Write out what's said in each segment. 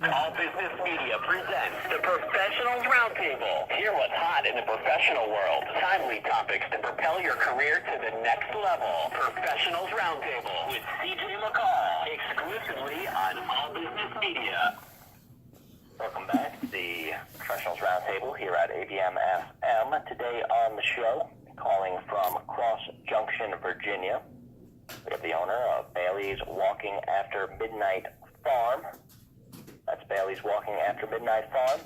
All Business Media presents the Professionals Roundtable. Hear what's hot in the professional world. Timely topics to propel your career to the next level. Professionals Roundtable with CJ McCall, exclusively on All Business Media. Welcome back to the Professionals Roundtable here at ABM FM. Today on the show, calling from Cross Junction, Virginia, we have the owner of Bailey's Walking After Midnight Farm. That's Bailey's Walking After Midnight Farm.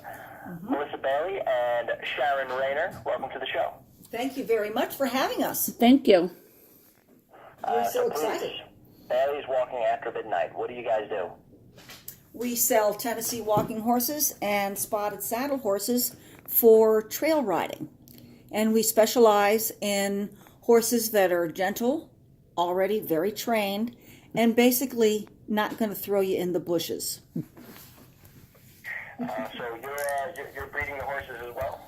Melissa Bailey and Sharon Rayner, welcome to the show. Thank you very much for having us. Thank you. We're so please, excited. Bailey's Walking After Midnight, what do you guys do? We sell Tennessee walking horses and spotted saddle horses for trail riding. And we specialize in horses that are gentle, already very trained, and basically not going to throw you in the bushes. So you're breeding the horses as well?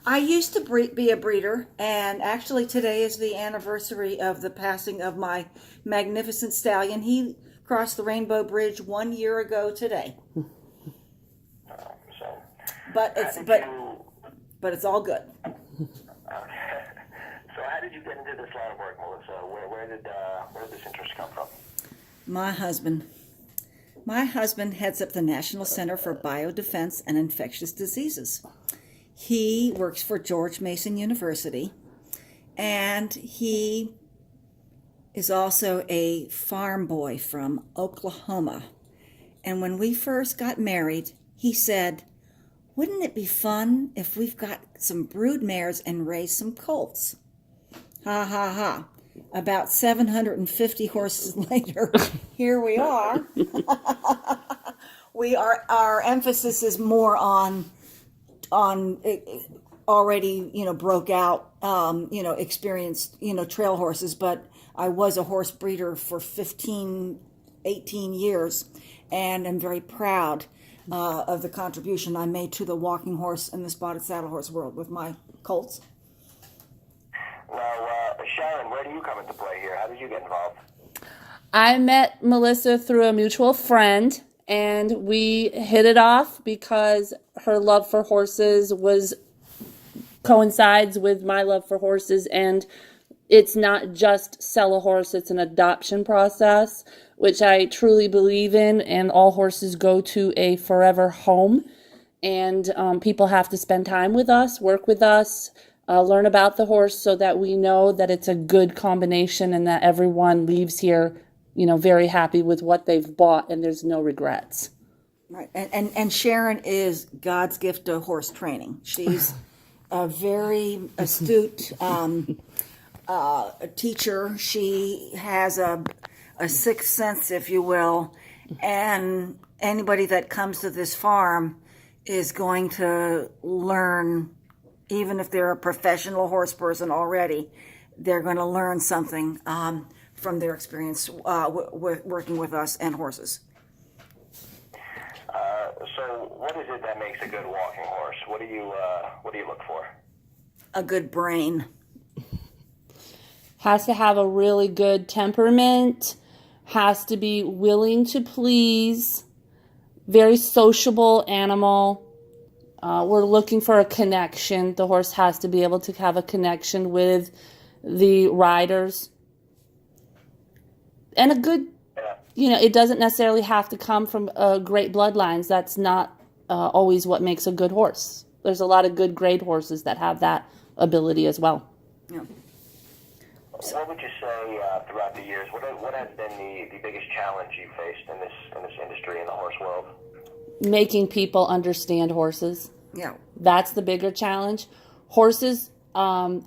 I used to be a breeder, and actually today is the anniversary of the passing of my magnificent stallion. He crossed the Rainbow Bridge 1 year ago today. But it's all good. Okay. So how did you get into this line of work, Melissa? Where did this interest come from? My husband. My husband heads up the National Center for Biodefense and Infectious Diseases. He works for George Mason University, and he is also a farm boy from Oklahoma. And when we first got married, he said, "Wouldn't it be fun if we've got some brood mares and raised some colts?" Ha ha ha. About 750 horses later, here we are. Our emphasis is more on already, broke out, experienced, trail horses, but I was a horse breeder for 18 years, and I'm very proud of the contribution I made to the walking horse and the spotted saddle horse world with my colts. Now, Sharon, where do you come into play here? How did you get involved? I met Melissa through a mutual friend, and we hit it off because her love for horses coincides with my love for horses, and it's not just sell a horse, it's an adoption process, which I truly believe in, and all horses go to a forever home, and people have to spend time with us, work with us, learn about the horse so that we know that it's a good combination and that everyone leaves here, very happy with what they've bought and there's no regrets. Right. And Sharon is God's gift to horse training. She's a very astute teacher. She has a sixth sense, if you will, and anybody that comes to this farm is going to learn. Even if they're a professional horse person already, they're going to learn something from their experience working with us and horses. So what is it that makes a good walking horse? What do you look for? A good brain. Has to have a really good temperament, has to be willing to please, very sociable animal. We're looking for a connection. The horse has to be able to have a connection with the riders. And a good, it doesn't necessarily have to come from great bloodlines. That's not always what makes a good horse. There's a lot of good grade horses that have that ability as well. Yeah. What would you say throughout the years? What has been the biggest challenge you faced in this industry, in the horse world? Making people understand horses. Yeah. That's the bigger challenge. Horses, anyone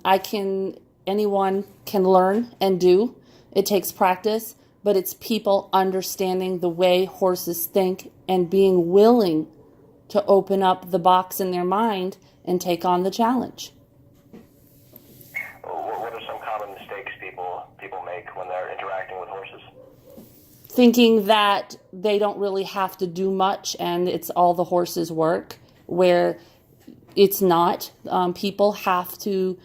can learn and do. It takes practice, but it's people understanding the way horses think and being willing to open up the box in their mind and take on the challenge. What are some common mistakes people make when they're interacting with horses? Thinking that they don't really have to do much and it's all the horse's work, where it's not. People have to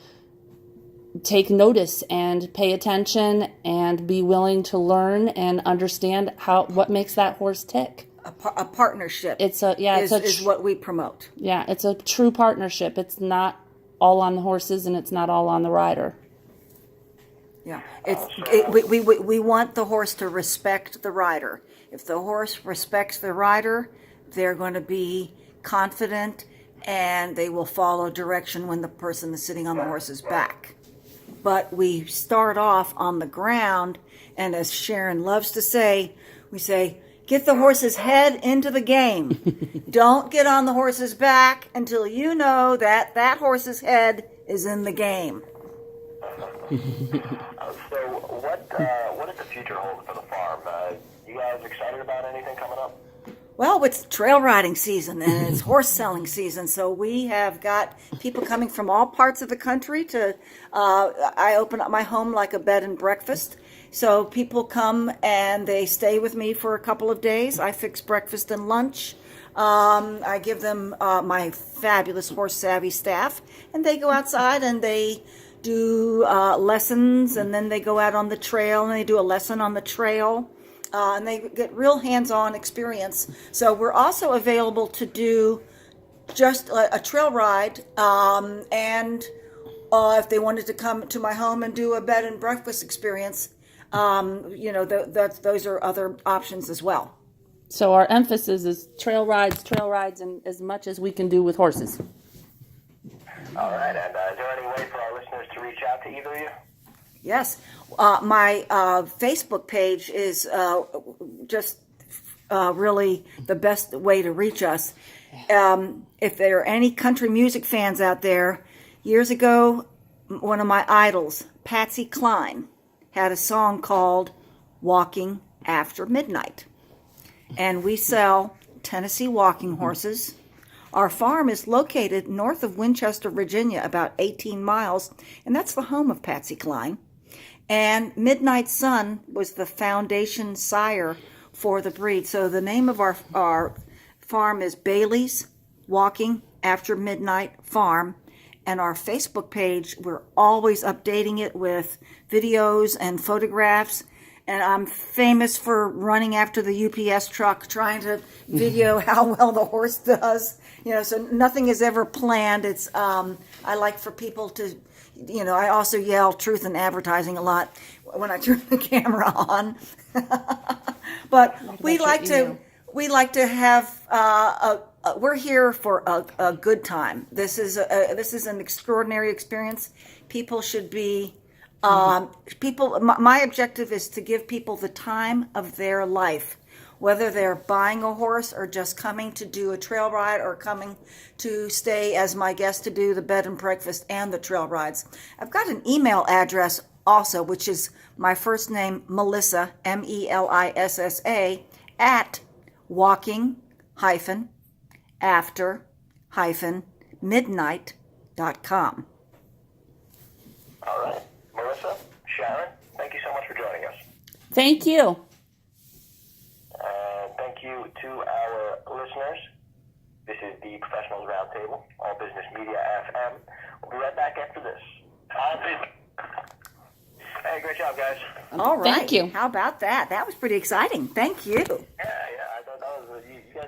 take notice and pay attention and be willing to learn and understand what makes that horse tick. a partnership. It's a yeah, is what we promote. Yeah, it's a true partnership. It's not all on the horses and it's not all on the rider. Yeah, we want the horse to respect the rider. If the horse respects the rider, they're going to be confident and they will follow direction when the person is sitting on the horse's back. But we start off on the ground, and as Sharon loves to say, we say, get the horse's head into the game. Don't get on the horse's back until you know that that horse's head is in the game. So what does the future hold for the farm? You guys excited about anything coming up? Well, it's trail riding season and it's horse selling season, so we have got people coming from all parts of the country to. I open up my home like a bed and breakfast, so people come and they stay with me for a couple of days. I fix breakfast and lunch. I give them my fabulous horse savvy staff, and they go outside and they do lessons, and then they go out on the trail and they do a lesson on the trail. And they get real hands-on experience. So we're also available to do just a trail ride, and if they wanted to come to my home and do a bed and breakfast experience, those are other options as well. So our emphasis is trail rides, and as much as we can do with horses. All right, and is there any way for our listeners to reach out to either of you? Yes. My Facebook page is just really the best way to reach us. If there are any country music fans out there, years ago, one of my idols, Patsy Cline, had a song called Walking After Midnight. And we sell Tennessee walking horses. Our farm is located north of Winchester, Virginia, about 18 miles, and that's the home of Patsy Cline. And Midnight Sun was the foundation sire for the breed. So the name of our farm is Bailey's Walking After Midnight Farm. And our Facebook page, we're always updating it with videos and photographs. And I'm famous for running after the UPS truck, trying to video how well the horse does. So nothing is ever planned. It's I like for people to, I also yell truth in advertising a lot when I turn the camera on. But we like to have we're here for a good time. This is an extraordinary experience. People should be. My objective is to give people the time of their life, whether they're buying a horse or just coming to do a trail ride or coming to stay as my guest to do the bed and breakfast and the trail rides. I've got an email address also, which is my first name, Melissa, MELISSA, at walking-after-midnight.com. All right. Melissa, Sharon, thank you so much for joining us. Thank you. And thank you to our listeners. This is the Professionals Roundtable, All Business Media FM. We'll be right back after this. All business. Hey, great job, guys. All right. Thank you. How about that? That was pretty exciting. Thank you.